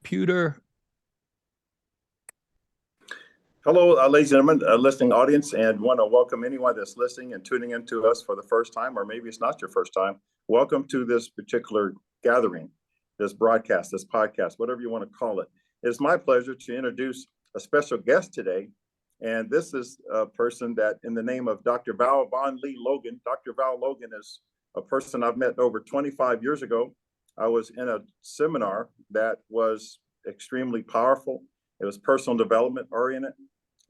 computer. Hello, ladies and gentlemen, listening audience, and want to welcome anyone that's listening and tuning into us for the first time, or maybe it's not your first time. Welcome to this particular gathering, this broadcast, this podcast, whatever you want to call it. It's my pleasure to introduce a special guest today. And this is a person that, in the name of Dr. Vaughn Logan. Dr. Val Logan is a person I've met over 25 years ago. I was in a seminar that was extremely powerful. It was personal development oriented.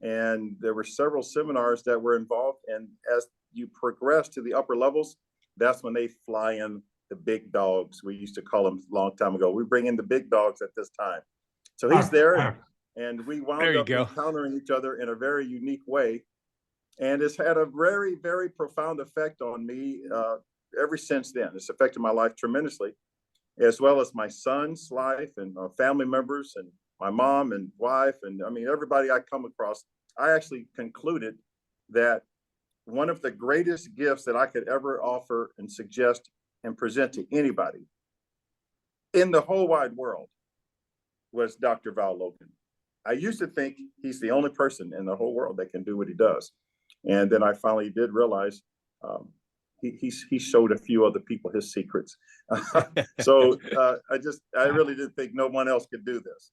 And there were several seminars that were involved. And as you progress to the upper levels, that's when they fly in the big dogs. We used to call them a long time ago. We bring in the big dogs at this time. So he's there, and we wound up encountering each other in a very unique way. And it's had a very, very profound effect on me ever since then. It's affected my life tremendously, as well as my son's life and family members and my mom and wife. And I mean, everybody I come across. I actually concluded that one of the greatest gifts that I could ever offer and suggest and present to anybody in the whole wide world was Dr. Val Logan. I used to think he's the only person in the whole world that can do what he does. And then I finally did realize he showed a few other people his secrets. So I really didn't think no one else could do this.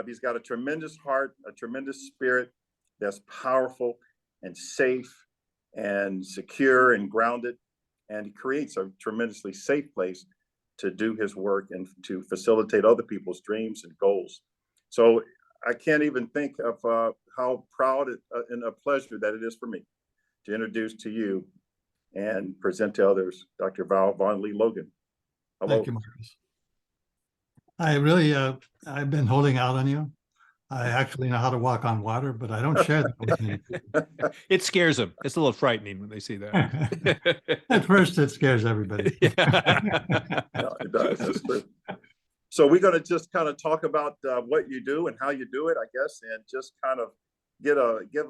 He's got a tremendous heart, a tremendous spirit that's powerful and safe and secure and grounded. And he creates a tremendously safe place to do his work and to facilitate other people's dreams and goals. So I can't even think of how proud and a pleasure that it is for me to introduce to you and present to others Dr. Vaughn Logan. Hello. Thank you, Marcus. I really, I've been holding out on you. I actually know how to walk on water, but I don't share that with many people. It scares them. It's a little frightening when they see that. At first, it scares everybody. No, it does. That's true. So we're going to just kind of talk about what you do and how you do it, I guess, and just kind of give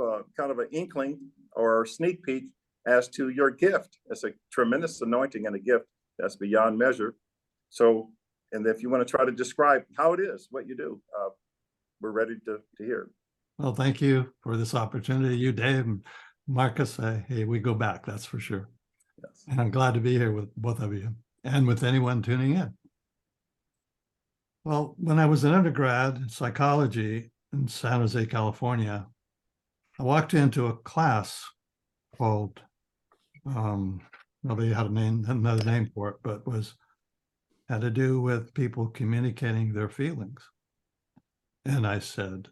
a kind of an inkling or sneak peek as to your gift. It's a tremendous anointing and a gift that's beyond measure. So, and if you want to try to describe how it is, what you do, we're ready to hear. Well, thank you for this opportunity. You, Dave, and Marcus, hey, we go back, that's for sure. Yes. And I'm glad to be here with both of you and with anyone tuning in. Well, when I was an undergrad in psychology in San Jose, California, I walked into a class called, nobody had another name for it, but had to do with people communicating their feelings. And I said,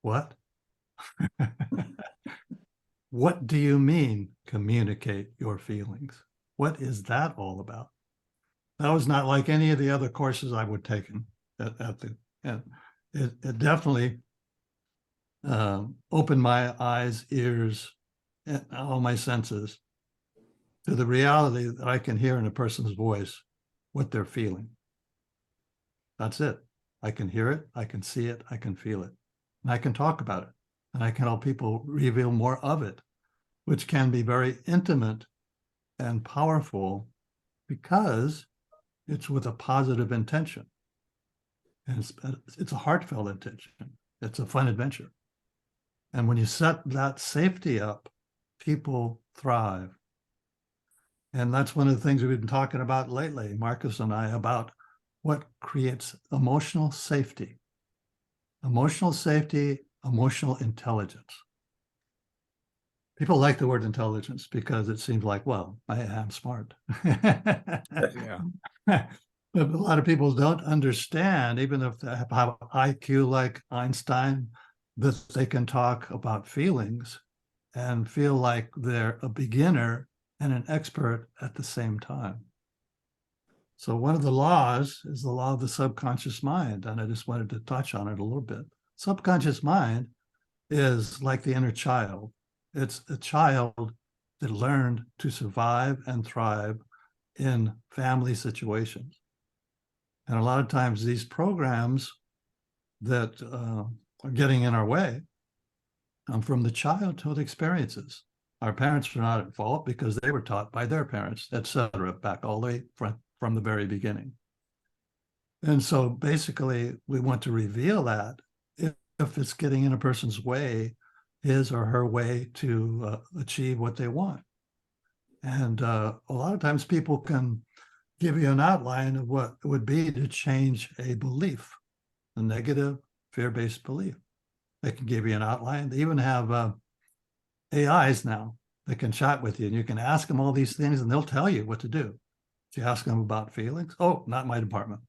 what? What do you mean communicate your feelings? What is that all about? That was not like any of the other courses I would take and it definitely opened my eyes, ears, and all my senses to the reality that I can hear in a person's voice what they're feeling. That's it. I can hear it, I can see it, I can feel it, and I can talk about it, and I can help people reveal more of it, which can be very intimate and powerful because it's with a positive intention. And it's a heartfelt intention. It's a fun adventure. And when you set that safety up, people thrive. And that's one of the things we've been talking about lately, Marcus and I, about what creates emotional safety. Emotional safety, emotional intelligence. People like the word intelligence because it seems like, well, I am smart. Yeah. But a lot of people don't understand, even if they have IQ like Einstein, that they can talk about feelings and feel like they're a beginner and an expert at the same time. So one of the laws is the law of the subconscious mind, and I just wanted to touch on it a little bit. Subconscious mind is like the inner child. It's a child that learned to survive and thrive in family situations. And a lot of times these programs that are getting in our way come from the childhood experiences. Our parents are not at fault because they were taught by their parents, etc., back all the way from the very beginning. And so basically, we want to reveal that if it's getting in a person's way, his or her way to achieve what they want. And a lot of times people can give you an outline of what it would be to change a belief, a negative fear-based belief. They can give you an outline. They even have AIs now that can chat with you, and you can ask them all these things and they'll tell you what to do. If you ask them about feelings, oh, not my department.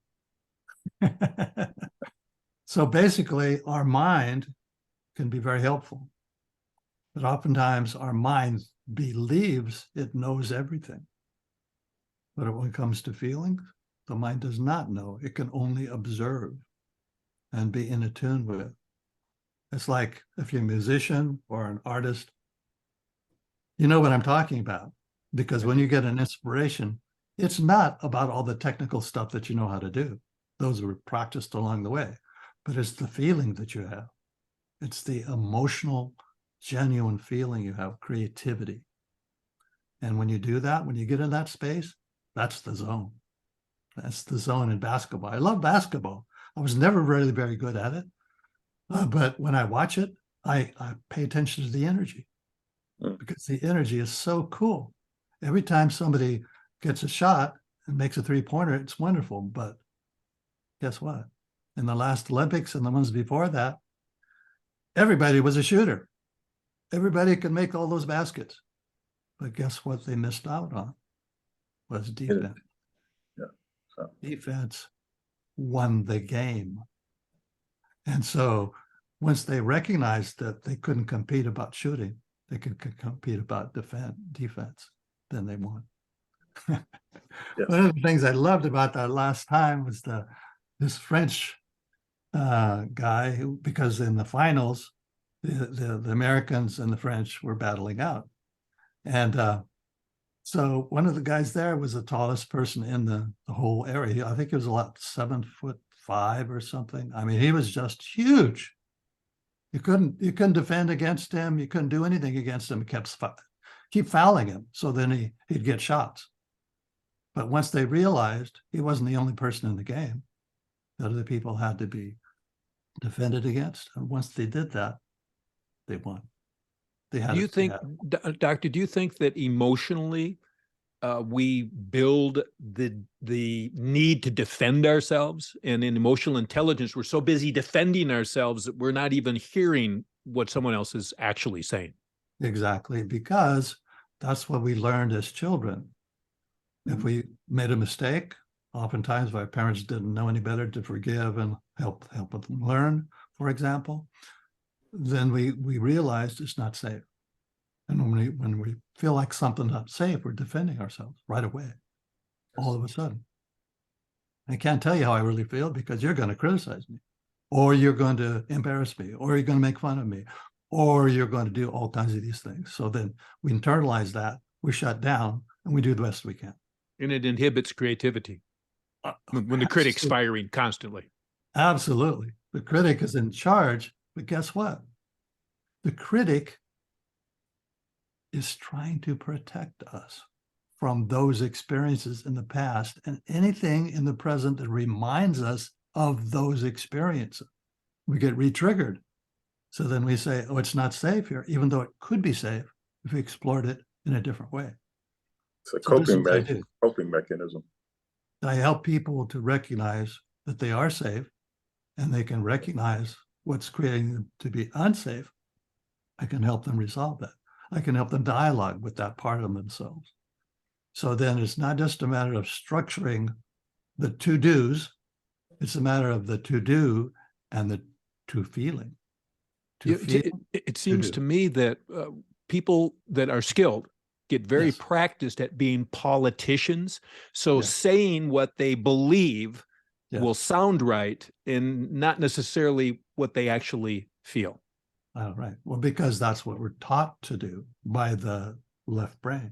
So basically, our mind can be very helpful, but oftentimes our mind believes it knows everything. But when it comes to feelings, the mind does not know. It can only observe and be in tune with. It's like if you're a musician or an artist, you know what I'm talking about. Because when you get an inspiration, it's not about all the technical stuff that you know how to do. Those were practiced along the way. But it's the feeling that you have. It's the emotional, genuine feeling you have, creativity. And when you do that, when you get in that space, that's the zone. That's the zone in basketball. I love basketball. I was never really very good at it. But when I watch it, I pay attention to the energy, because the energy is so cool. Every time somebody gets a shot and makes a three-pointer, it's wonderful. But guess what? In the last Olympics and the ones before that, everybody was a shooter. Everybody could make all those baskets. But guess what they missed out on? Was defense. Yeah. So. Defense won the game. And so once they recognized that they couldn't compete about shooting, they could compete about defense, then they won. Yes. One of the things I loved about that last time was this French guy, because in the finals, the Americans and the French were battling out. And so one of the guys there was the tallest person in the whole area. I think he was about 7'5" or something. I mean, he was just huge. You couldn't defend against him. You couldn't do anything against him. He keep fouling him. So then he'd get shots. But once they realized he wasn't the only person in the game, that other people had to be defended against. And once they did that, they won. Do you think, Doctor, do you think that emotionally we build the need to defend ourselves? And in emotional intelligence, we're so busy defending ourselves that we're not even hearing what someone else is actually saying. Exactly, because that's what we learned as children. If we made a mistake, oftentimes our parents didn't know any better to forgive and help them learn, for example, then we realized it's not safe. And when we feel like something's not safe, we're defending ourselves right away, all of a sudden. I can't tell you how I really feel because you're going to criticize me, or you're going to embarrass me, or you're going to make fun of me, or you're going to do all kinds of these things. So then we internalize that, we shut down, and we do the best we can. And it inhibits creativity when the critic's firing constantly. Absolutely. The critic is in charge, but guess what? The critic is trying to protect us from those experiences in the past and anything in the present that reminds us of those experiences. We get re-triggered. So then we say, oh, it's not safe here, even though it could be safe if we explored it in a different way. It's a coping mechanism. I help people to recognize that they are safe, and they can recognize what's creating them to be unsafe. I can help them resolve that. I can help them dialogue with that part of themselves. So then it's not just a matter of structuring the to-dos, it's a matter of the to-do and the to-feeling. It seems to me that people that are skilled get very practiced at being politicians. So saying what they believe will sound right and not necessarily what they actually feel. Right. Well, because that's what we're taught to do by the left brain.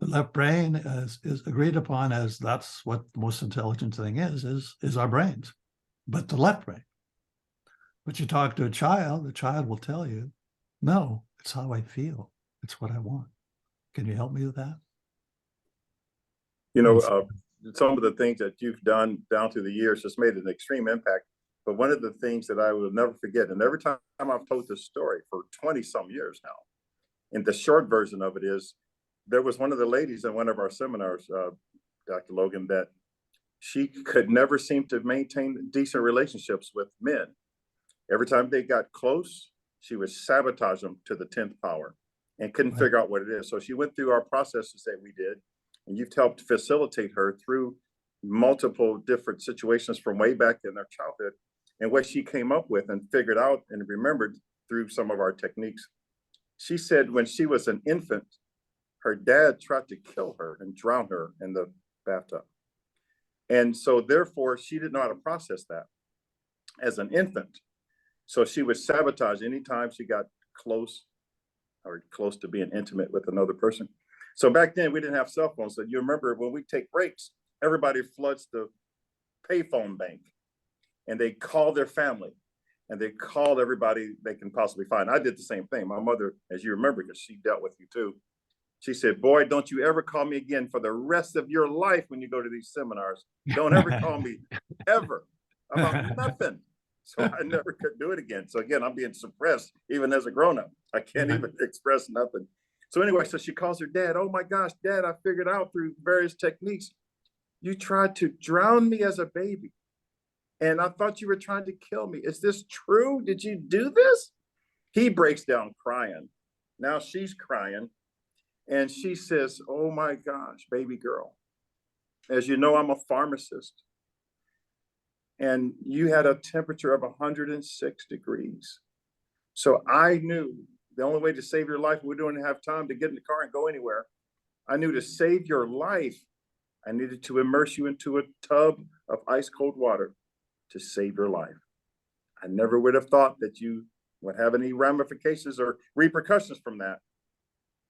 The left brain is agreed upon as that's what the most intelligent thing is our brains, but the left brain. But you talk to a child, the child will tell you, no, it's how I feel. It's what I want. Can you help me with that? You know, some of the things that you've done down through the years just made an extreme impact. But one of the things that I will never forget, and every time I've told this story for 20 some years now, and the short version of it is, there was one of the ladies in one of our seminars, Dr. Logan, that she could never seem to maintain decent relationships with men. Every time they got close, she would sabotage them to the 10th power and couldn't figure out what it is. So she went through our processes that we did, and you've helped facilitate her through multiple different situations from way back in her childhood. And what she came up with and figured out and remembered through some of our techniques, she said when she was an infant, her dad tried to kill her and drown her in the bathtub. And so therefore, she didn't know how to process that as an infant. So she would sabotage anytime she got close to being intimate with another person. So back then, we didn't have cell phones. So you remember when we take breaks, everybody floods the payphone bank, and they call their family, and they call everybody they can possibly find. I did the same thing. My mother, as you remember, because she dealt with you too, she said, boy, don't you ever call me again for the rest of your life when you go to these seminars. Don't ever call me ever about nothing. So I never could do it again. So again, I'm being suppressed even as a grown-up. I can't even express nothing. So anyway, so she calls her dad. Oh my gosh, Dad, I figured out through various techniques, you tried to drown me as a baby. And I thought you were trying to kill me. Is this true? Did you do this? He breaks down crying. Now she's crying. And she says, oh my gosh, baby girl, as you know, I'm a pharmacist. And you had a temperature of 106 degrees. So I knew the only way to save your life, we don't have time to get in the car and go anywhere. I knew to save your life, I needed to immerse you into a tub of ice cold water to save your life. I never would have thought that you would have any ramifications or repercussions from that.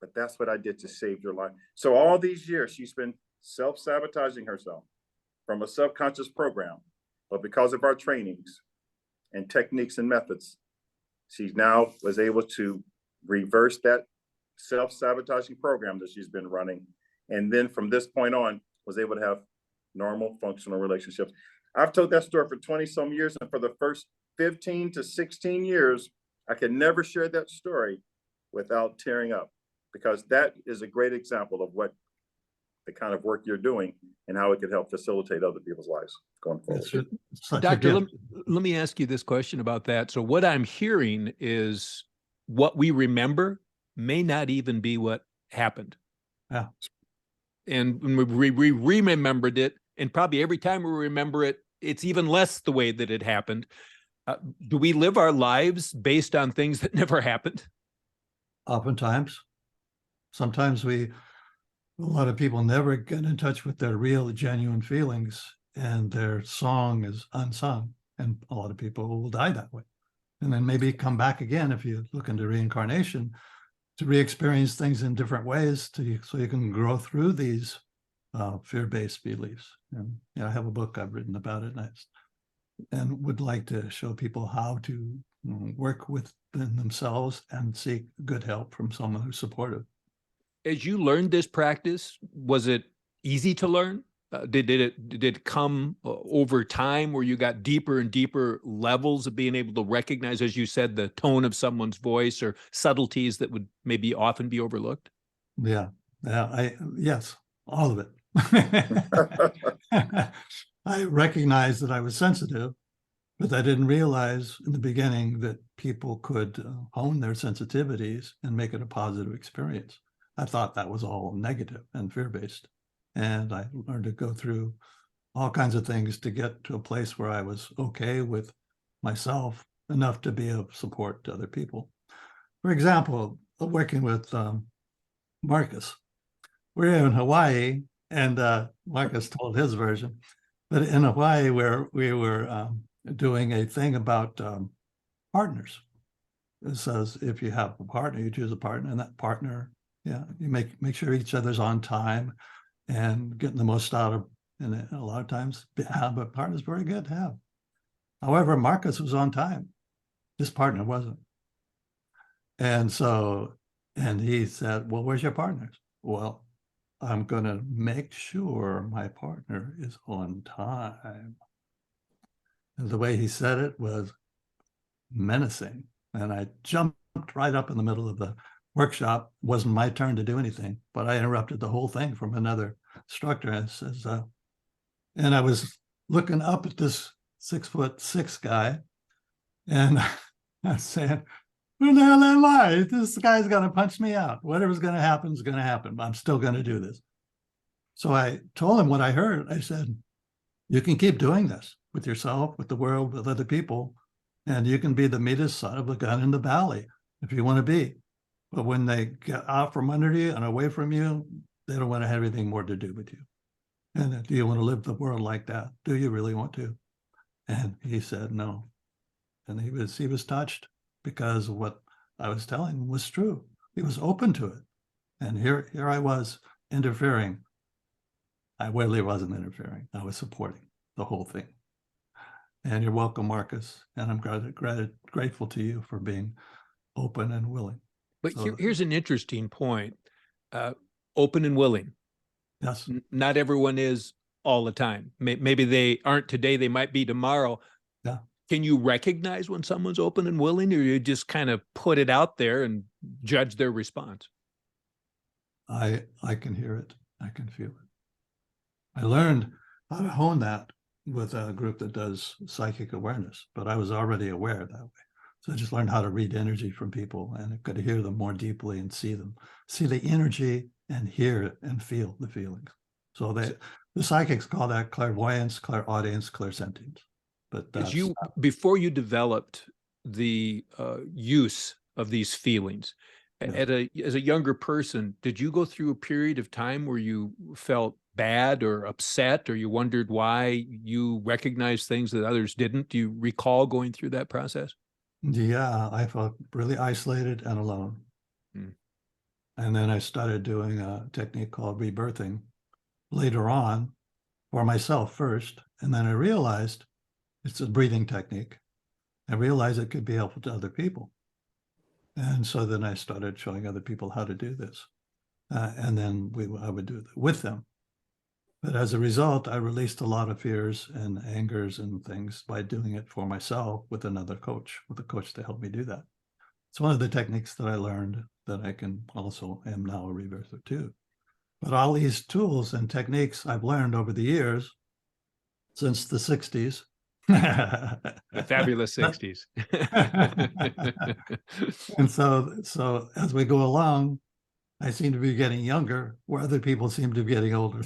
But that's what I did to save your life. So all these years, she's been self-sabotaging herself from a subconscious program. But because of our trainings and techniques and methods, she now was able to reverse that self-sabotaging program that she's been running. And then from this point on, was able to have normal functional relationships. I've told that story for 20 some years. And for the first 15 to 16 years, I could never share that story without tearing up, because that is a great example of what the kind of work you're doing and how it could help facilitate other people's lives going forward. Doctor, let me ask you this question about that. So what I'm hearing is what we remember may not even be what happened. Yeah. And when we remembered it, and probably every time we remember it, it's even less the way that it happened. Do we live our lives based on things that never happened? Oftentimes. Sometimes a lot of people never get in touch with their real, genuine feelings, and their song is unsung. And a lot of people will die that way. And then maybe come back again, if you look into reincarnation, to re-experience things in different ways so you can grow through these fear-based beliefs. And I have a book I've written about it, and would like to show people how to work within themselves and seek good help from someone who's supportive. As you learned this practice, was it easy to learn? Did it come over time where you got deeper and deeper levels of being able to recognize, as you said, the tone of someone's voice or subtleties that would maybe often be overlooked? Yeah. Yes, all of it. I recognized that I was sensitive, but I didn't realize in the beginning that people could hone their sensitivities and make it a positive experience. I thought that was all negative and fear-based. And I learned to go through all kinds of things to get to a place where I was okay with myself enough to be of support to other people. For example, working with Marcus. We're in Hawaii, and Marcus told his version. But in Hawaii, where we were doing a thing about partners. It says if you have a partner, you choose a partner, and that partner, you make sure each other's on time and getting the most out of. And a lot of times, but partner's very good to have. However, Marcus was on time. His partner wasn't. And he said, well, where's your partners? Well, I'm going to make sure my partner is on time. And the way he said it was menacing. And I jumped right up in the middle of the workshop. It wasn't my turn to do anything, but I interrupted the whole thing from another instructor. And says, and I was looking up at this 6'6" guy, and I was saying, who the hell am I? This guy's going to punch me out. Whatever's going to happen is going to happen. I'm still going to do this. So I told him what I heard. I said, you can keep doing this with yourself, with the world, with other people, and you can be the meanest son of a gun in the valley if you want to be. But when they get out from under you and away from you, they don't want to have anything more to do with you. And do you want to live the world like that? Do you really want to? And he said no. And he was touched because what I was telling him was true. He was open to it. And here I was interfering. I really wasn't interfering. I was supporting the whole thing. And you're welcome, Marcus. And I'm grateful to you for being open and willing. But here's an interesting point. Open and willing. Yes. Not everyone is all the time. Maybe they aren't today. They might be tomorrow. Yeah. Can you recognize when someone's open and willing, or you just kind of put it out there and judge their response? I can hear it. I can feel it. I learned how to hone that with a group that does psychic awareness, but I was already aware that way. So I just learned how to read energy from people, and I could hear them more deeply and see them, see the energy and hear it and feel the feelings. So the psychics call that clairvoyance, clairaudience, clairsentience. But before you developed the use of these feelings, as a younger person, did you go through a period of time where you felt bad or upset, or you wondered why you recognized things that others didn't? Do you recall going through that process? Yeah, I felt really isolated and alone. And then I started doing a technique called rebirthing later on for myself first. And then I realized it's a breathing technique. I realized it could be helpful to other people. And so then I started showing other people how to do this. And then I would do it with them. But as a result, I released a lot of fears and angers and things by doing it for myself with another coach, with a coach to help me do that. It's one of the techniques that I learned that I can also am now a rebirther too. But all these tools and techniques I've learned over the years, since the 60s. The fabulous 60s. And so as we go along, I seem to be getting younger, where other people seem to be getting older.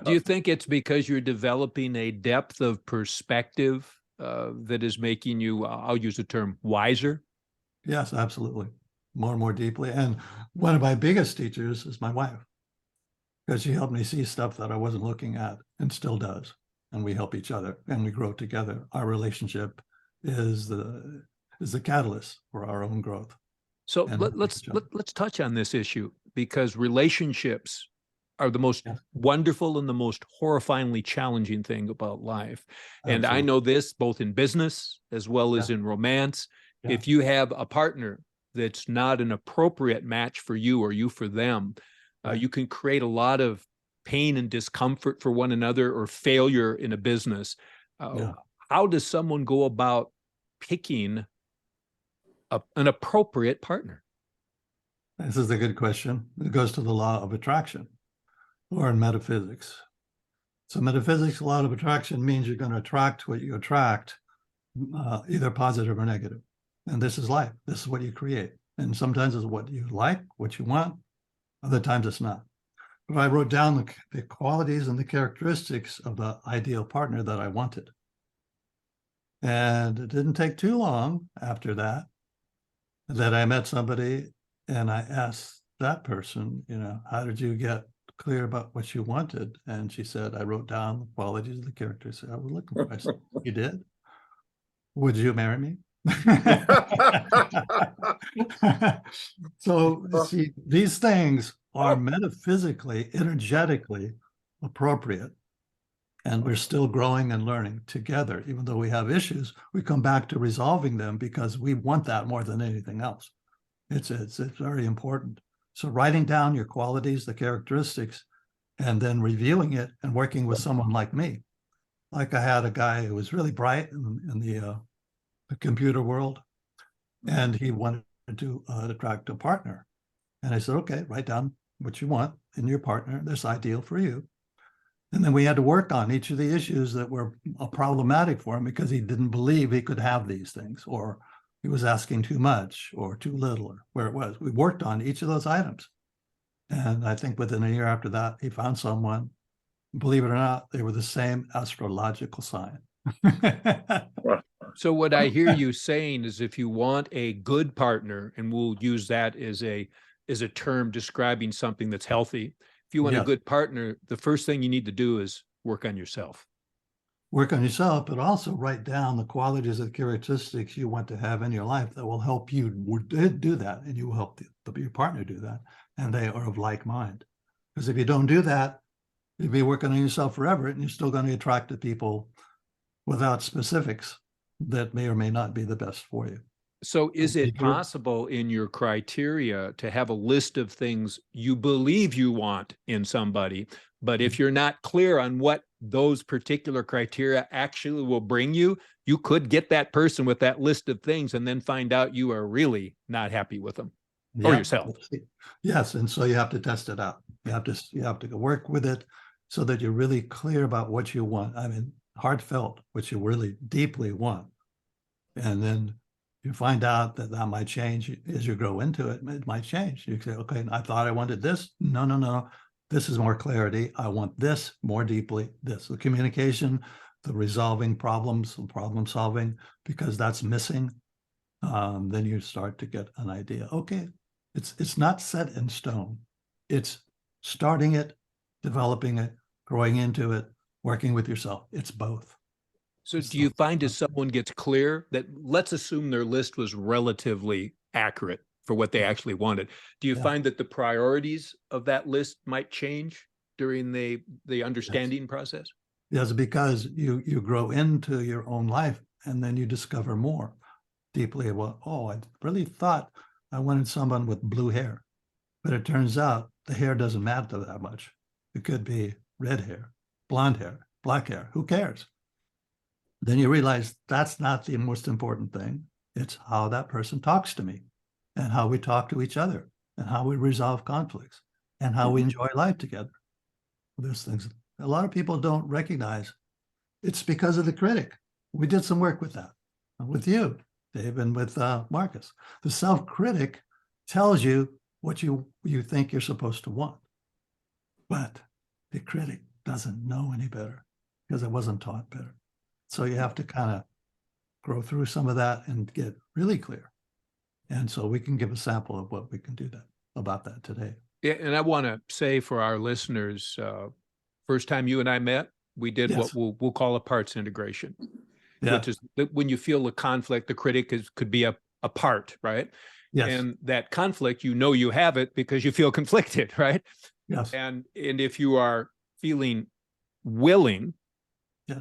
Do you think it's because you're developing a depth of perspective that is making you, I'll use the term, wiser? Yes, absolutely. More and more deeply. And one of my biggest teachers is my wife, because she helped me see stuff that I wasn't looking at and still does. And we help each other and we grow together. Our relationship is the catalyst for our own growth. So let's touch on this issue, because relationships are the most wonderful and the most horrifyingly challenging thing about life. And I know this both in business as well as in romance. If you have a partner that's not an appropriate match for you or you for them, you can create a lot of pain and discomfort for one another, or failure in a business. How does someone go about picking an appropriate partner? This is a good question. It goes to the law of attraction, or in metaphysics. So metaphysics, law of attraction means you're going to attract what you attract, either positive or negative. And this is life. This is what you create. And sometimes it's what you like, what you want. Other times it's not. But I wrote down the qualities and the characteristics of the ideal partner that I wanted. And it didn't take too long after that I met somebody, and I asked that person, how did you get clear about what you wanted? And she said, I wrote down the qualities of the characters I was looking for. I said, you did? Would you marry me? So see, these things are metaphysically, energetically appropriate. And we're still growing and learning together. Even though we have issues, we come back to resolving them because we want that more than anything else. It's very important. So writing down your qualities, the characteristics, and then reviewing it and working with someone like me. Like I had a guy who was really bright in the computer world, and he wanted to attract a partner. And I said, okay, write down what you want in your partner that's ideal for you. And then we had to work on each of the issues that were problematic for him because he didn't believe he could have these things, or he was asking too much or too little, or where it was. We worked on each of those items. And I think within a year after that, he found someone. Believe it or not, they were the same astrological sign. So what I hear you saying is, if you want a good partner, and we'll use that as a term describing something that's healthy. If you want a good partner, the first thing you need to do is work on yourself. Work on yourself, but also write down the qualities and characteristics you want to have in your life that will help you do that, and you will help your partner do that, and they are of like mind. Because if you don't do that, you'll be working on yourself forever, and you're still going to attract the people without specifics that may or may not be the best for you. So is it possible in your criteria to have a list of things you believe you want in somebody, but if you're not clear on what those particular criteria actually will bring you, you could get that person with that list of things and then find out you are really not happy with them or yourself? Yes, and so you have to test it out. You have to work with it so that you're really clear about what you want. I mean, heartfelt, what you really deeply want. And then you find out that might change as you grow into it. It might change. You say, okay, I thought I wanted this. No. This is more clarity. I want this more deeply. This, the communication, the resolving problems, the problem solving, because that's missing. Then you start to get an idea. Okay, it's not set in stone. It's starting it, developing it, growing into it, working with yourself. It's both. So do you find as someone gets clear that, let's assume their list was relatively accurate for what they actually wanted, do you find that the priorities of that list might change during the understanding process? Yes, because you grow into your own life, and then you discover more deeply. Well, oh, I really thought I wanted someone with blue hair, but it turns out the hair doesn't matter that much. It could be red hair, blonde hair, black hair. Who cares? Then you realize that's not the most important thing. It's how that person talks to me, and how we talk to each other, and how we resolve conflicts, and how we enjoy life together. There's things a lot of people don't recognize. It's because of the critic. We did some work with that, with you, Dave, and with Marcus. The self-critic tells you what you think you're supposed to want. But the critic doesn't know any better because it wasn't taught better. So you have to kind of grow through some of that and get really clear. And so we can give a sample of what we can do about that today. Yeah, and I want to say for our listeners, first time you and I met, we did what we'll call a parts integration, which is when you feel a conflict, the critic could be a part, right? Yes. And that conflict, you have it because you feel conflicted, right? Yes. And if you are feeling willing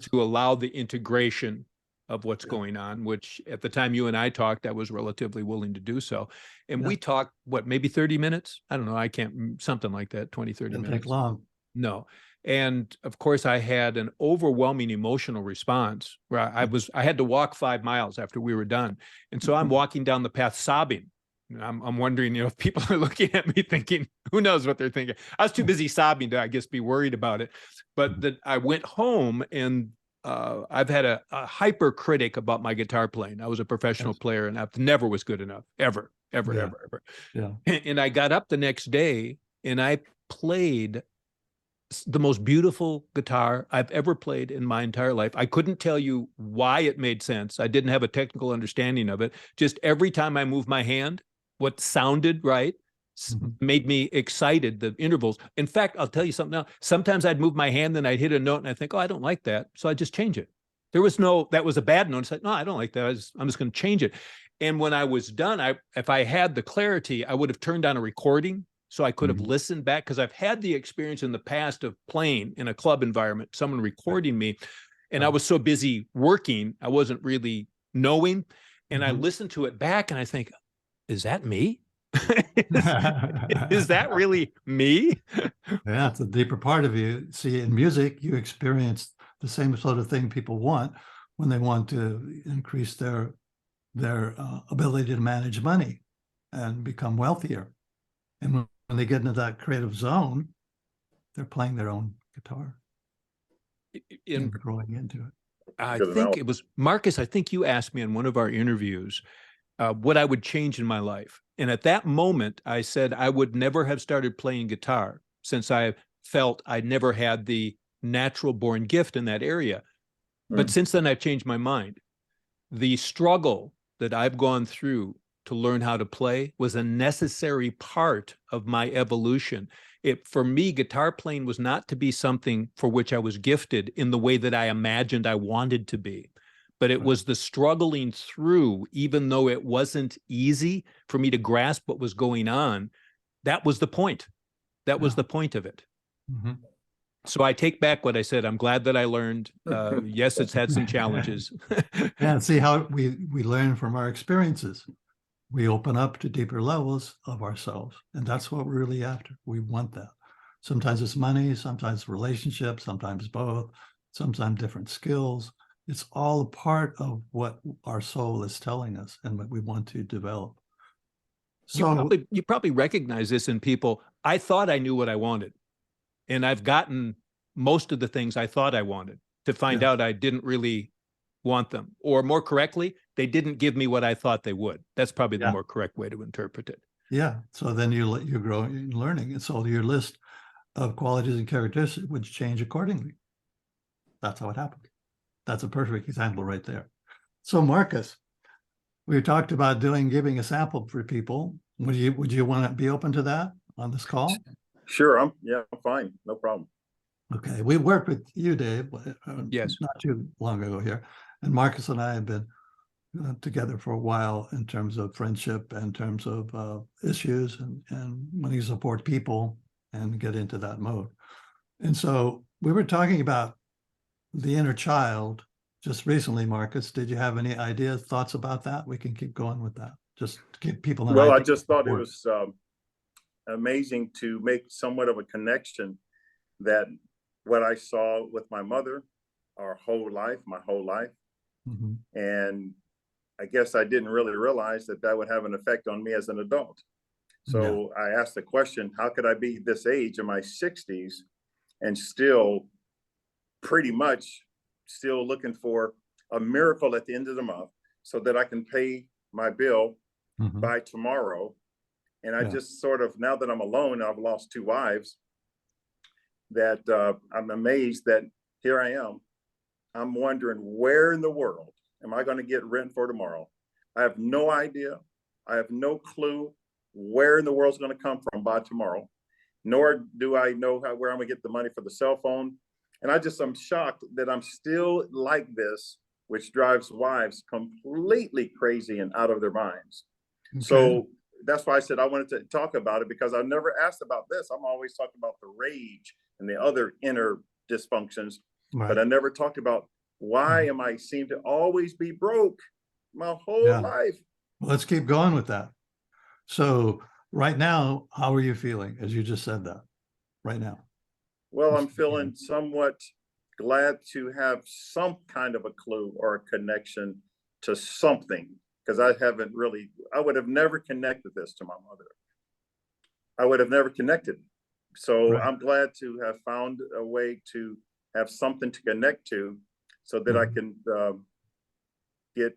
to allow the integration of what's going on, which at the time you and I talked, I was relatively willing to do so. And we talked, maybe 30 minutes? I don't know. Something like that, 20, 30 Didn't minutes. take long. No. And of course I had an overwhelming emotional response where I had to walk 5 miles after we were done. And so I'm walking down the path sobbing. And I'm wondering, if people are looking at me thinking, who knows what they're thinking. I was too busy sobbing to, I guess, be worried about it. But I went home, and I've had a hyper critic about my guitar playing. I was a professional player, and I never was good enough, ever. Yeah. And I got up the next day, and I played the most beautiful guitar I've ever played in my entire life. I couldn't tell you why it made sense. I didn't have a technical understanding of it. Just every time I moved my hand, what sounded right made me excited, the intervals. In fact, I'll tell you something else. Sometimes I'd move my hand, and I'd hit a note, and I think, oh, I don't like that. So I just change it. That was a bad note. It's like, no, I don't like that. I'm just going to change it. And when I was done, if I had the clarity, I would have turned on a recording so I could have listened back, because I've had the experience in the past of playing in a club environment, someone recording me, and I was so busy working, I wasn't really knowing. And I listened to it back, and I think, is that me? Is that really me? Yeah, it's a deeper part of you. See, in music, you experience the same sort of thing people want when they want to increase their ability to manage money and become wealthier. And when they get into that creative zone, they're playing their own guitar and growing into it. I think it was Marcus. I think you asked me in one of our interviews what I would change in my life. And at that moment, I said I would never have started playing guitar since I felt I never had the natural born gift in that area. But since then, I've changed my mind. The struggle that I've gone through to learn how to play was a necessary part of my evolution. For me, guitar playing was not to be something for which I was gifted in the way that I imagined I wanted to be. But it was the struggling through, even though it wasn't easy for me to grasp what was going on. That was the point. That was the point of it. Mm-hmm. So I take back what I said. I'm glad that I learned. Yes, it's had some challenges. Yeah, see how we learn from our experiences. We open up to deeper levels of ourselves. And that's what we're really after. We want that. Sometimes it's money, sometimes relationships, sometimes both, sometimes different skills. It's all a part of what our soul is telling us and what we want to develop. So you probably recognize this in people. I thought I knew what I wanted, and I've gotten most of the things I thought I wanted to find out I didn't really want them, or more correctly, they didn't give me what I thought they would. That's probably the more correct way to interpret it. Yeah. So then you grow in learning, and so your list of qualities and characteristics would change accordingly. That's how it happened. That's a perfect example right there. So Marcus, we talked about giving a sample for people. Would you want to be open to that on this call? Sure. I'm fine. No problem. Okay. We worked with you, Dave, yes, not too long ago here. And Marcus and I have been together for a while in terms of friendship, in terms of issues and when you support people and get into that mode. And so we were talking about the inner child just recently. Marcus, did you have any ideas, thoughts about that? We can keep going with that. Just to give people an idea. Well, I just thought it was amazing to make somewhat of a connection that what I saw with my mother my whole life, mm-hmm. and I guess I didn't really realize that would have an effect on me as an adult. So I asked the question, how could I be this age in my 60s and still pretty much still looking for a miracle at the end of the month so that I can pay my bill by tomorrow? And I just sort of, now that I'm alone, I've lost 2 wives, that I'm amazed that here I am. I'm wondering, where in the world am I going to get rent for tomorrow? I have no idea. I have no clue where in the world's going to come from by tomorrow, nor do I know where I'm going to get the money for the cell phone. And I'm shocked that I'm still like this, which drives wives completely crazy and out of their minds. Okay. So that's why I said I wanted to talk about it, because I've never asked about this. I'm always talking about the rage and the other inner dysfunctions, but I never talked about why am I seem to always be broke my whole life. Well, let's keep going with that. So right now, how are you feeling as you just said that right now? Well, I'm feeling somewhat glad to have some kind of a clue or a connection to something, because I would have never connected this to my mother. I would have never connected. So I'm glad to have found a way to have something to connect to so that I can get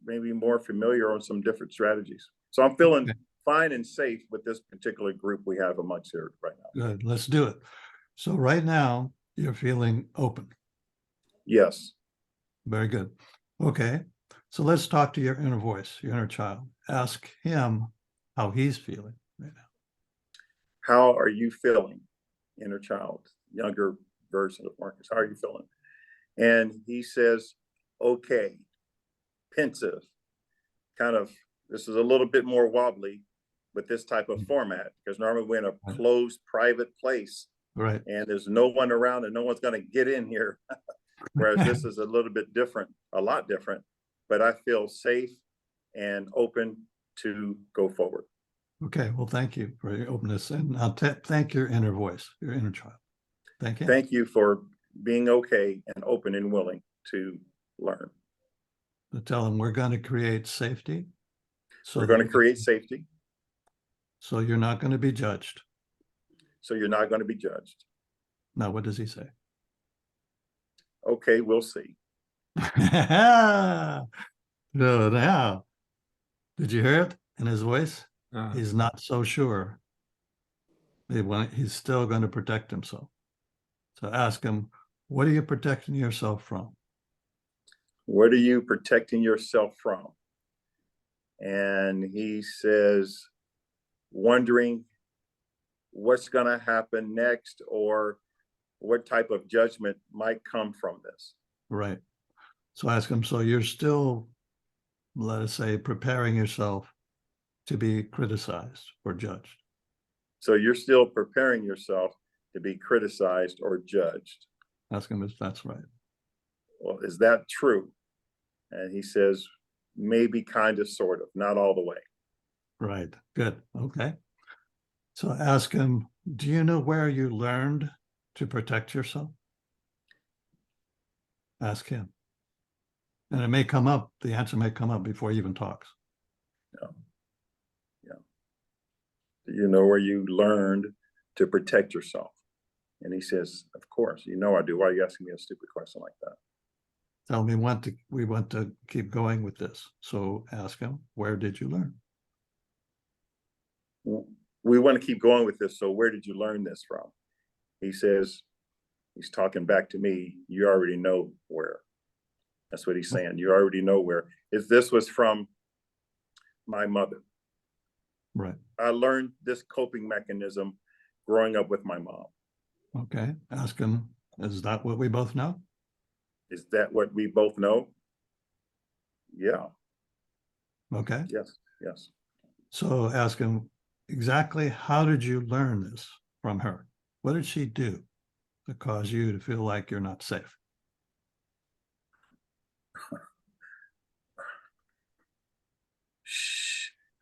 maybe more familiar on some different strategies. So I'm feeling fine and safe with this particular group we have amongst here right now. Good. Let's do it. So right now you're feeling open. Yes. Very good. Okay. So let's talk to your inner voice, your inner child. Ask him how he's feeling right now. How are you feeling, inner child, younger version of Marcus? How are you feeling? And he says, okay, pensive, kind of, this is a little bit more wobbly with this type of format, because normally we're in a closed private place, right? And there's no one around and no one's going to get in here. Whereas this is a little bit different, a lot different, but I feel safe and open to go forward. Okay, well, thank you for your openness, and I'll thank your inner voice, your inner child. Thank you. Thank you for being okay and open and willing to learn. To tell him we're going to create safety. So we're going to create safety. So you're not going to be judged. So you're not going to be judged. Now, what does he say? Okay, we'll see. No, now, did you hear it in his voice? He's not so sure. He's still going to protect himself. So ask him, what are you protecting yourself from? What are you protecting yourself from? And he says, wondering what's going to happen next, or what type of judgment might come from this. Right. So ask him, so you're still, let us say, preparing yourself to be criticized or judged. So you're still preparing yourself to be criticized or judged. Ask him if that's right. Well, is that true? And he says, maybe, kind of, sort of, not all the way. Right. Good. Okay. So ask him, do you know where you learned to protect yourself? Ask him. And it may come up, the answer may come up before he even talks. Yeah. Yeah. Do you know where you learned to protect yourself? And he says, of course, you know I do. Why are you asking me a stupid question like that? Tell me, we want to keep going with this. So ask him, where did you learn? We want to keep going with this. So where did you learn this from? He says, he's talking back to me. You already know where. That's what he's saying. You already know where. This was from my mother. Right. I learned this coping mechanism growing up with my mom. Okay. Ask him, is that what we both know? Is that what we both know? Yeah. Okay. Yes. Yes. So ask him, exactly how did you learn this from her? What did she do to cause you to feel like you're not safe?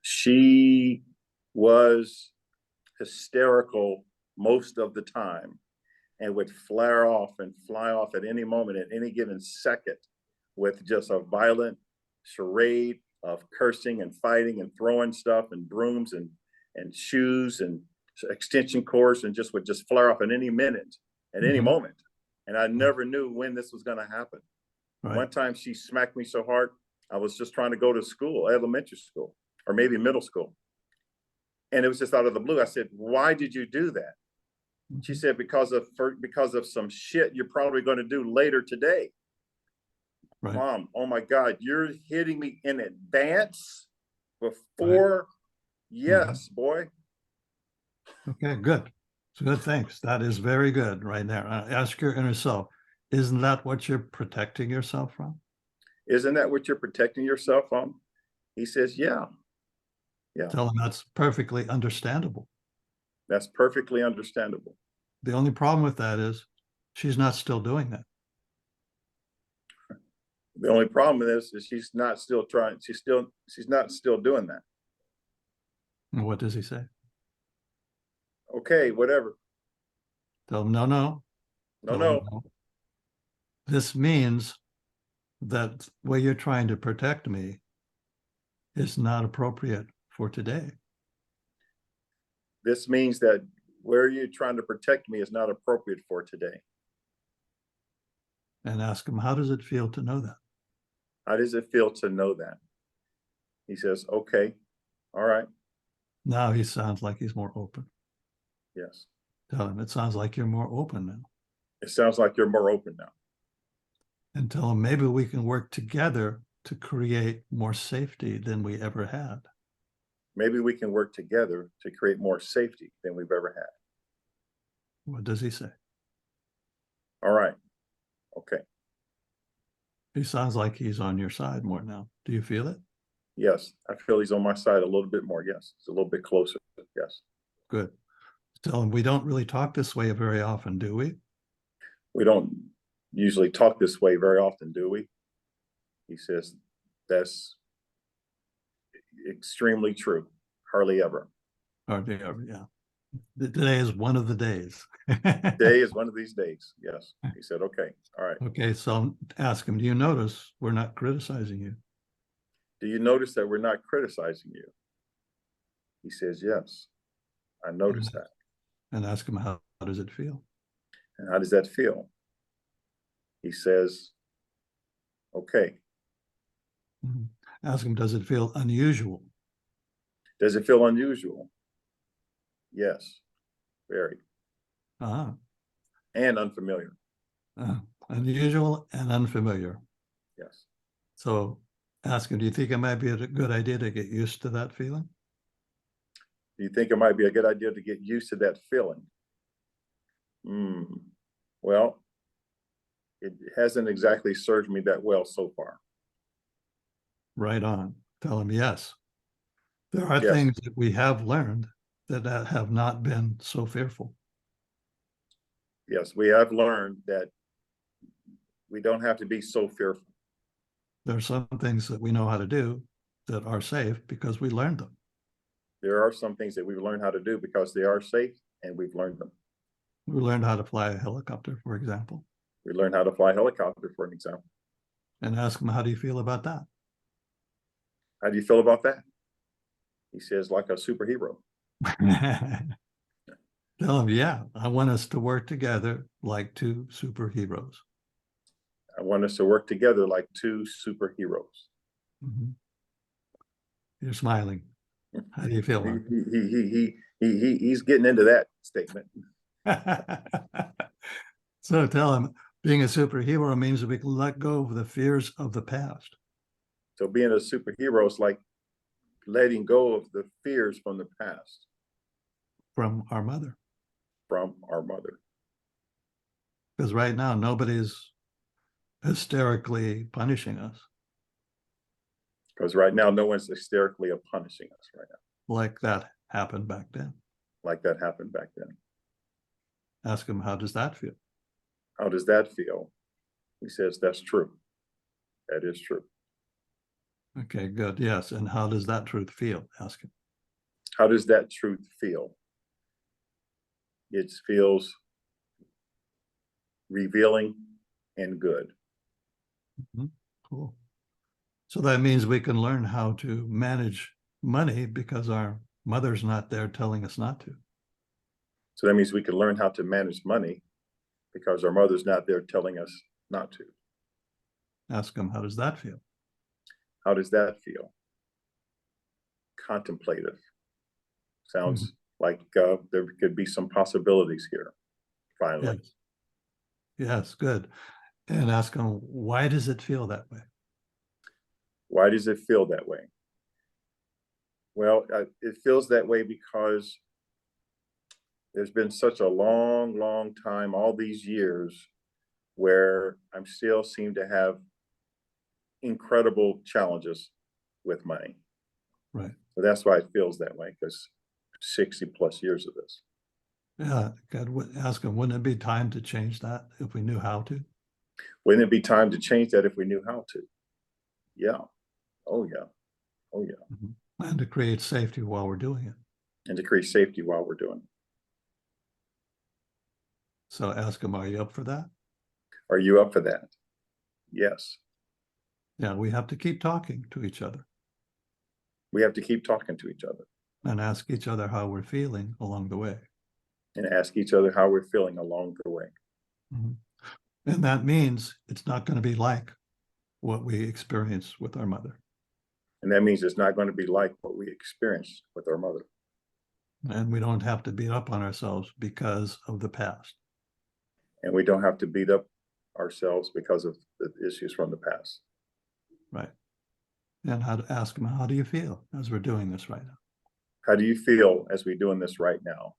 She was hysterical most of the time and would flare off and fly off at any moment, at any given second, with just a violent charade of cursing and fighting and throwing stuff and brooms and shoes and extension cords, and just would just flare off at any minute, at any moment. And I never knew when this was going to happen. Right. One time she smacked me so hard, I was just trying to go to school, elementary school, or maybe middle school. And it was just out of the blue. I said, why did you do that? She said, because of some shit you're probably going to do later today. Right. Mom, oh my God, you're hitting me in advance before. Right. Yes, boy. Okay, good. So good, thanks. That is very good right there. Ask your inner self, isn't that what you're protecting yourself from? Isn't that what you're protecting yourself from? He says, yeah. Yeah. Tell him that's perfectly understandable. That's perfectly understandable. The only problem with that is she's not still doing that. The only problem is she's not still trying. She's not still doing that. And what does he say? Okay, whatever. Tell him, no. This means that what you're trying to protect me is not appropriate for today. This means that where you're trying to protect me is not appropriate for today. And ask him, how does it feel to know that? How does it feel to know that? He says, okay, all right. Now he sounds like he's more open. Yes. Tell him, it sounds like you're more open now. It sounds like you're more open now. And tell him, maybe we can work together to create more safety than we ever had. Maybe we can work together to create more safety than we've ever had. What does he say? All right. Okay. He sounds like he's on your side more now. Do you feel it? Yes, I feel he's on my side a little bit more. Yes, it's a little bit closer. Yes. Good. Tell him we don't really talk this way very often, do we? We don't usually talk this way very often, do we? He says, that's extremely true. Hardly ever. Or yeah. Today is one of the days. Today is one of these days. Yes. He said, okay, all right. Okay, so ask him, do you notice we're not criticizing you? Do you notice that we're not criticizing you? He says, yes, I noticed that. And ask him, how does it feel? And how does that feel? He says, okay. Ask him, does it feel unusual? Does it feel unusual? Yes, very. Uh-huh. And unfamiliar. Unusual and unfamiliar. Yes. So ask him, do you think it might be a good idea to get used to that feeling? Do you think it might be a good idea to get used to that feeling? Well, it hasn't exactly served me that well so far. Right on. Tell him yes. There are things that we have learned that have not been so fearful. Yes, we have learned that we don't have to be so fearful. There are some things that we know how to do that are safe because we learned them. There are some things that we've learned how to do because they are safe and we've learned them. We learned how to fly a helicopter, for example. We learned how to fly a helicopter, for an example. And ask him, how do you feel about that? How do you feel about that? He says, like a superhero. Tell him, yeah, I want us to work together like two superheroes. I want us to work together like two superheroes. You're smiling. How do you feel? He's getting into that statement. So tell him, being a superhero means that we can let go of the fears of the past. So being a superhero is like letting go of the fears from the past. From our mother. From our mother. Because right now, nobody's hysterically punishing us. Because right now, no one's hysterically punishing us right now. Like that happened back then. Like that happened back then. Ask him, how does that feel? How does that feel? He says, that's true. That is true. Okay, good. Yes. And how does that truth feel? Ask him. How does that truth feel? It feels revealing and good. Cool. So that means we can learn how to manage money because our mother's not there telling us not to. So that means we can learn how to manage money because our mother's not there telling us not to. Ask them, how does that feel? How does that feel? Contemplative. Sounds like there could be some possibilities here, finally. Yes. Yes, good. And ask them, why does it feel that way? Why does it feel that way? Well, it feels that way because there's been such a long time, all these years, where I'm still seem to have incredible challenges with money. Right. So that's why it feels that way, because 60 plus years of this. Yeah, God, ask them, wouldn't it be time to change that if we knew how to? Wouldn't it be time to change that if we knew how to? Yeah. Oh, yeah. Oh, yeah. And to create safety while we're doing it. And to create safety while we're doing it. So ask them, are you up for that? Are you up for that? Yes. Yeah, we have to keep talking to each other. We have to keep talking to each other. And ask each other how we're feeling along the way. And ask each other how we're feeling along the way. And that means it's not going to be like what we experience with our mother. And that means it's not going to be like what we experienced with our mother. And we don't have to beat up on ourselves because of the past. And we don't have to beat up ourselves because of the issues from the past. Right. And how to ask them, how do you feel as we're doing this right now? How do you feel as we're doing this right now?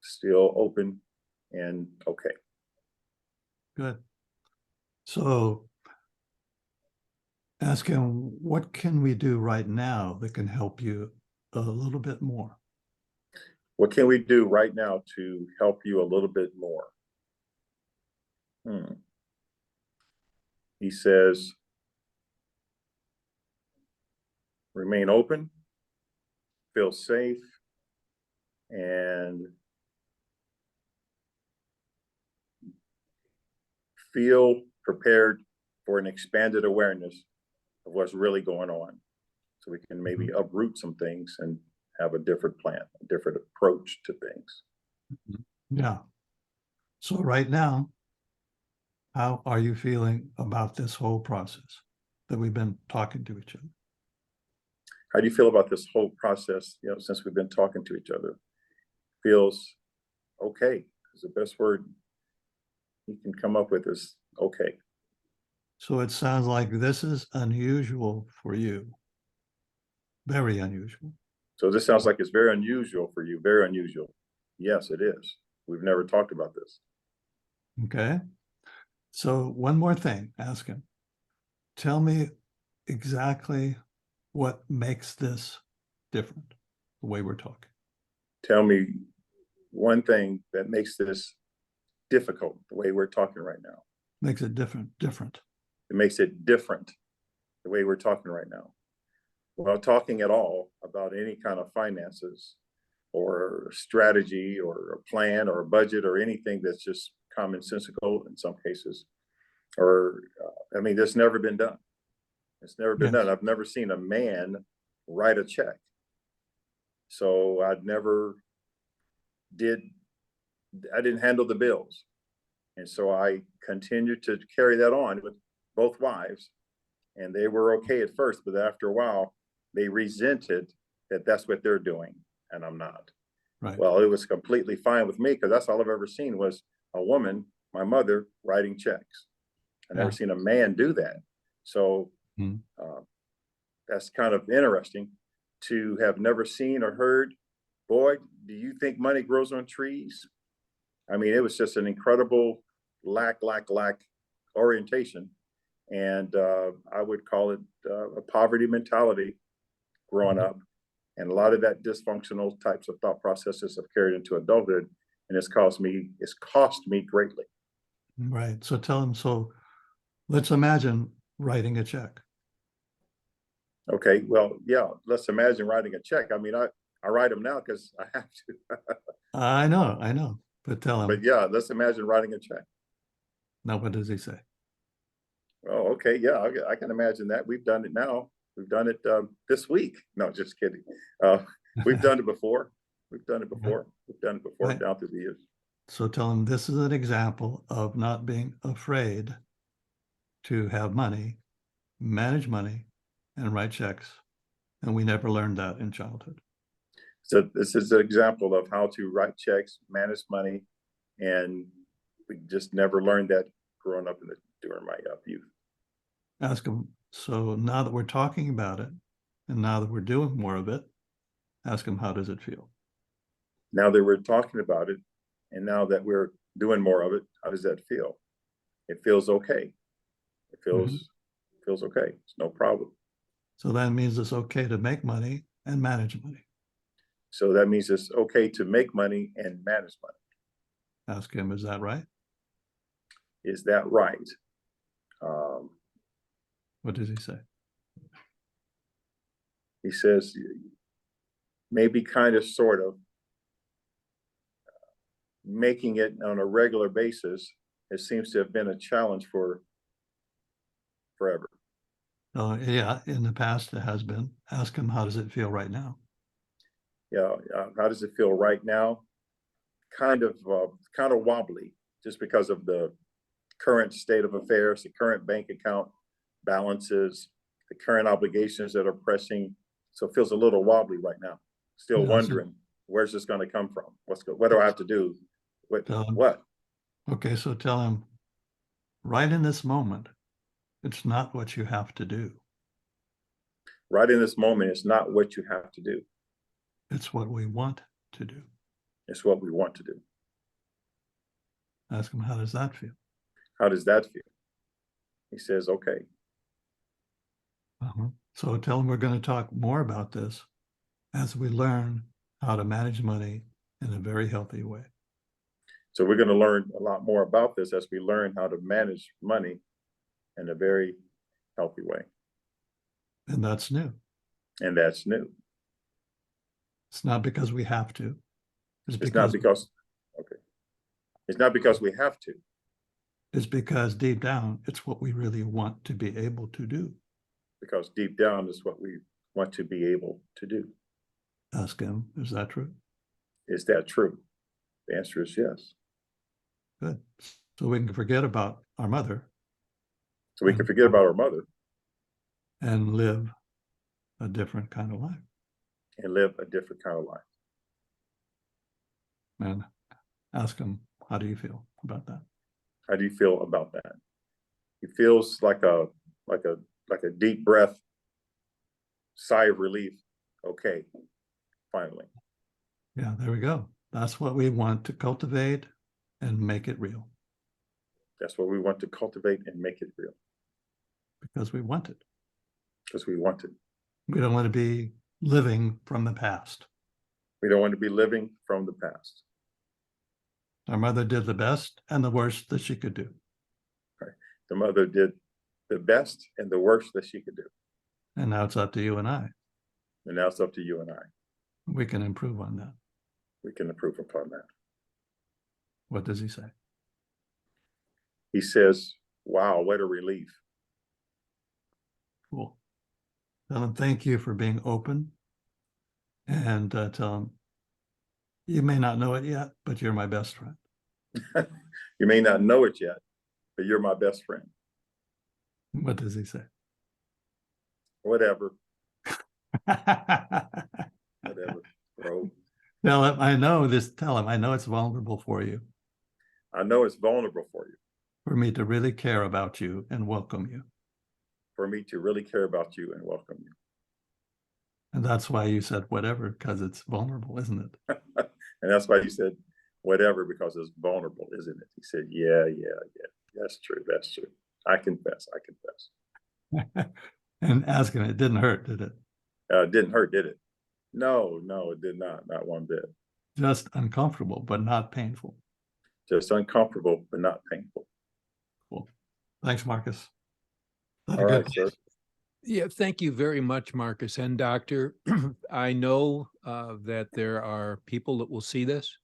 Still open and okay. Good. So ask him, what can we do right now that can help you a little bit more? What can we do right now to help you a little bit more? He says, remain open, feel safe, and feel prepared for an expanded awareness of what's really going on. So we can maybe uproot some things and have a different plan, a different approach to things. Yeah. So right now, how are you feeling about this whole process that we've been talking to each other? How do you feel about this whole process, since we've been talking to each other? Feels okay. Is the best word you can come up with is okay. So it sounds like this is unusual for you. Very unusual. So this sounds like it's very unusual for you, very unusual. Yes, it is. We've never talked about this. Okay. So one more thing, ask him. Tell me exactly what makes this different, the way we're talking. Tell me one thing that makes this difficult, the way we're talking right now. Makes it different. It makes it different, the way we're talking right now. We're not talking at all about any kind of finances or strategy or a plan or a budget or anything that's just commonsensical in some cases. Or, that's never been done. It's never been done. I've never seen a man write a check. So I didn't handle the bills. And so I continued to carry that on with both wives. And they were okay at first, but after a while, they resented that that's what they're doing and I'm not. Right. Well, it was completely fine with me because that's all I've ever seen was a woman, my mother, writing checks. I've never seen a man do that. So that's kind of interesting to have never seen or heard. Boy, do you think money grows on trees? It was just an incredible lack orientation. And I would call it a poverty mentality growing up. And a lot of that dysfunctional types of thought processes have carried into adulthood. And it's cost me greatly. Right. So tell him, so let's imagine writing a check. Okay. Well, yeah, let's imagine writing a check. I write them now because I have to. I know. But tell him. But yeah, let's imagine writing a check. Now, what does he say? Oh, okay. Yeah, I can imagine that. We've done it now. We've done it this week. No, just kidding. We've done it before. We've done it before Right. Down through the years. So tell him this is an example of not being afraid to have money, manage money, and write checks. And we never learned that in childhood. So this is an example of how to write checks, manage money, and we just never learned that growing up during my youth. Ask him, so now that we're talking about it, and now that we're doing more of it, ask him, how does it feel? Now that we're talking about it, and now that we're doing more of it, how does that feel? It feels okay. It feels okay. It's no problem. So that means it's okay to make money and manage money. So that means it's okay to make money and manage money. Ask him, is that right? Is that right? What does he say? He says, maybe kind of, sort of, making it on a regular basis, it seems to have been a challenge for forever. Yeah, in the past it has been. Ask him, how does it feel right now? Yeah, how does it feel right now? Kind of wobbly, just because of the current state of affairs, the current bank account balances, the current obligations that are pressing. So it feels a little wobbly right now. Still wondering, where's this going to come from? What do I have to do? What? Okay, so tell him, right in this moment, it's not what you have to do. Right in this moment, it's not what you have to do. It's what we want to do. It's what we want to do. Ask him, how does that feel? How does that feel? He says, okay. So tell him we're going to talk more about this as we learn how to manage money in a very healthy way. So we're going to learn a lot more about this as we learn how to manage money in a very healthy way. And that's new. And that's new. It's not because we have to. It's not because, okay. It's not because we have to. It's because deep down, it's what we really want to be able to do. Because deep down is what we want to be able to do. Ask him, is that true? Is that true? The answer is yes. Good. So we can forget about our mother. So we can forget about our mother. And live a different kind of life. And live a different kind of life. And ask him, how do you feel about that? How do you feel about that? It feels like a deep breath, sigh of relief. Okay, finally. Yeah, there we go. That's what we want to cultivate and make it real. That's what we want to cultivate and make it real. Because we want it. Because we want it. We don't want to be living from the past. We don't want to be living from the past. Our mother did the best and the worst that she could do. Right. The mother did the best and the worst that she could do. And now it's up to you and I. And now it's up to you and I. We can improve on that. We can improve upon that. What does he say? He says, wow, what a relief. Cool. Tell him thank you for being open. And tell him, you may not know it yet, but you're my best friend. You may not know it yet, but you're my best friend. What does he say? Whatever. Whatever, bro. Tell him, I know this. Tell him, I know it's vulnerable for you. I know it's vulnerable for you. For me to really care about you and welcome you. For me to really care about you and welcome you. And that's why you said whatever, because it's vulnerable, isn't it? And that's why you said whatever, because it's vulnerable, isn't it? He said, yeah. That's true. That's true. I confess. And ask him, it didn't hurt, did it? It didn't hurt, did it? No, it did not. Not one bit. Just uncomfortable, but not painful. Just uncomfortable, but not painful. Cool. Thanks, Marcus. All right, sir. Yeah, thank you very much, Marcus and Doctor. I know that there are people that will see this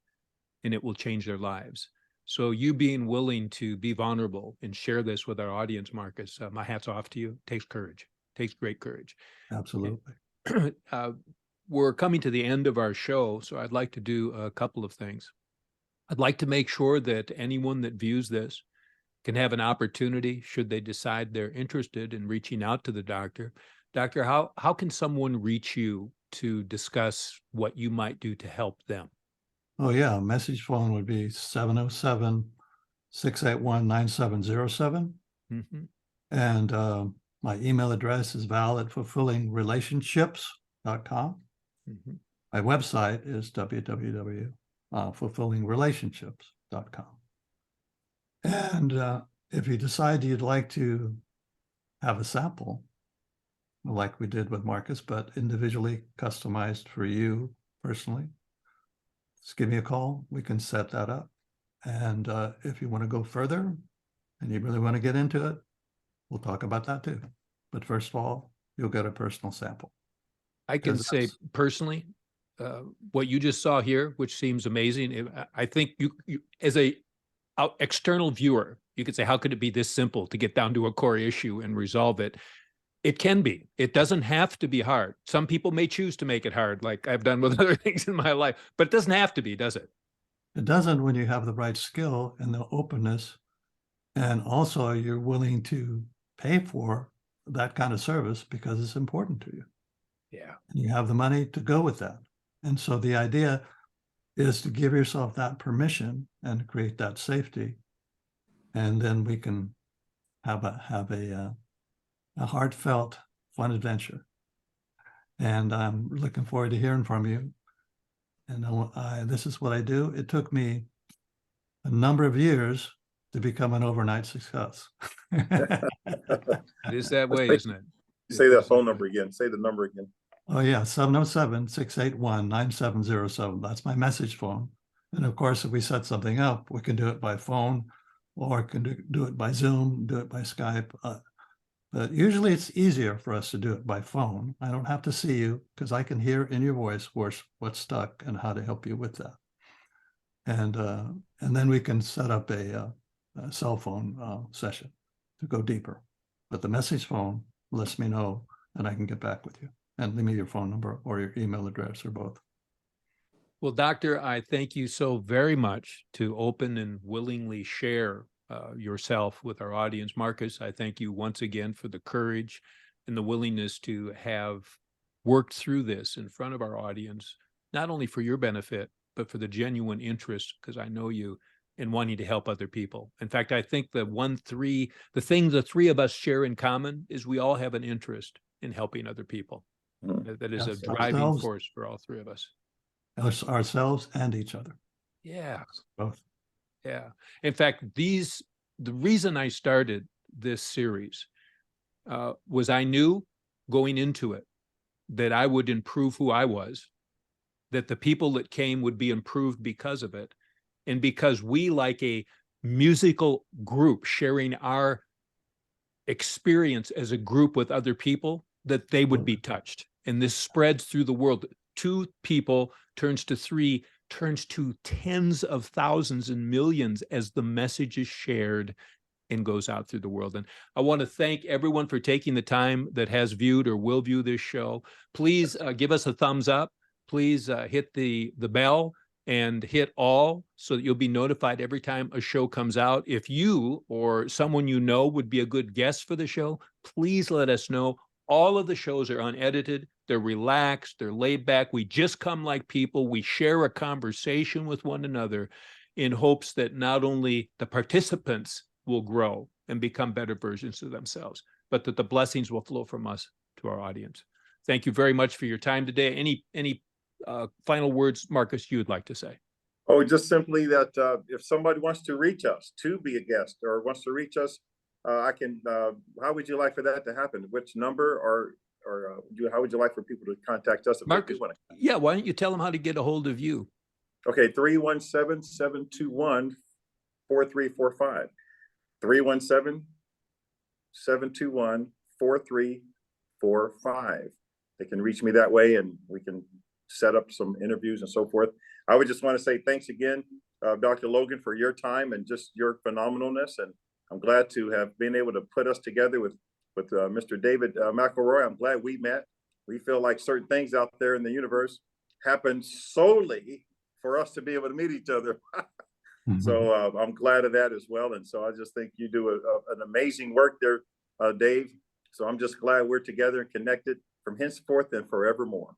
and it will change their lives. So you being willing to be vulnerable and share this with our audience, Marcus, my hat's off to you. It takes courage. It takes great courage. Absolutely. We're coming to the end of our show, so I'd like to do a couple of things. I'd like to make sure that anyone that views this can have an opportunity, should they decide they're interested in reaching out to the doctor. Doctor, how can someone reach you to discuss what you might do to help them? Oh, yeah. Message phone would be 707-681-9707. Mm-hmm. And my email address is val@fulfillingrelationships.com. Mm-hmm. My website is www.fulfillingrelationships.com. And if you decide you'd like to have a sample, like we did with Marcus, but individually customized for you personally, just give me a call. We can set that up. And if you want to go further and you really want to get into it, we'll talk about that too. But first of all, you'll get a personal sample. I can say personally, what you just saw here, which seems amazing. I think you as a external viewer, you could say, how could it be this simple to get down to a core issue and resolve it? It can be. It doesn't have to be hard. Some people may choose to make it hard, like I've done with other things in my life, but it doesn't have to be, does it? It doesn't when you have the right skill and the openness, and also you're willing to pay for that kind of service because it's important to you. Yeah. And you have the money to go with that. And so the idea is to give yourself that permission and create that safety. And then we can have a heartfelt, fun adventure. And I'm looking forward to hearing from you. And this is what I do. It took me a number of years to become an overnight success. It is that way, isn't it? Say that phone number again. Say the number again. Oh, yeah, 707-681-9707. That's my message phone. And of course, if we set something up, we can do it by phone or can do it by Zoom, do it by Skype. But usually it's easier for us to do it by phone. I don't have to see you because I can hear in your voice what's stuck and how to help you with that. And then we can set up a cell phone session to go deeper. But the message phone lets me know, and I can get back with you. And leave me your phone number or your email address or both. Well, Doctor, I thank you so very much to open and willingly share yourself with our audience. Marcus, I thank you once again for the courage and the willingness to have worked through this in front of our audience, not only for your benefit, but for the genuine interest, because I know you, in wanting to help other people. In fact, I think the thing the three of us share in common is we all have an interest in helping other people. That is a driving force for all three of us. Ourselves and each other. Yeah. Both. Yeah. In fact, the reason I started this series was I knew going into it that I would improve who I was, that the people that came would be improved because of it. And because we, like a musical group, sharing our experience as a group with other people, that they would be touched. And this spreads through the world. 2 people turns to 3, turns to tens of thousands and millions as the message is shared and goes out through the world. And I want to thank everyone for taking the time that has viewed or will view this show. Please give us a thumbs up. Please hit the bell and hit all so that you'll be notified every time a show comes out. If you or someone you know would be a good guest for the show, please let us know. All of the shows are unedited. They're relaxed. They're laid back. We just come like people. We share a conversation with one another in hopes that not only the participants will grow and become better versions of themselves, but that the blessings will flow from us to our audience. Thank you very much for your time today. Any final words, Marcus, you would like to say? Oh, just simply that if somebody wants to reach us to be a guest or wants to reach us, I can. How would you like for that to happen? Which number or how would you like for people to contact us? If Marcus, yeah, why don't you tell them how to get a hold of you? Okay, 317-721-4345. 317-721-4345. They can reach me that way, and we can set up some interviews and so forth. I would just want to say thanks again, Dr. Logan, for your time and just your phenomenalness. And I'm glad to have been able to put us together with Mr. David McElroy. I'm glad we met. We feel like certain things out there in the universe happen solely for us to be able to meet each other. So I'm glad of that as well. And so I just think you do an amazing work there, Dave. So I'm just glad we're together and connected from henceforth and forevermore.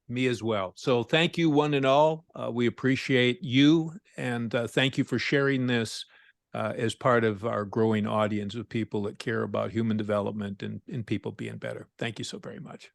Me as well. So thank you, one and all. We appreciate you, and thank you for sharing this as part of our growing audience of people that care about human development and people being better. Thank you so very much.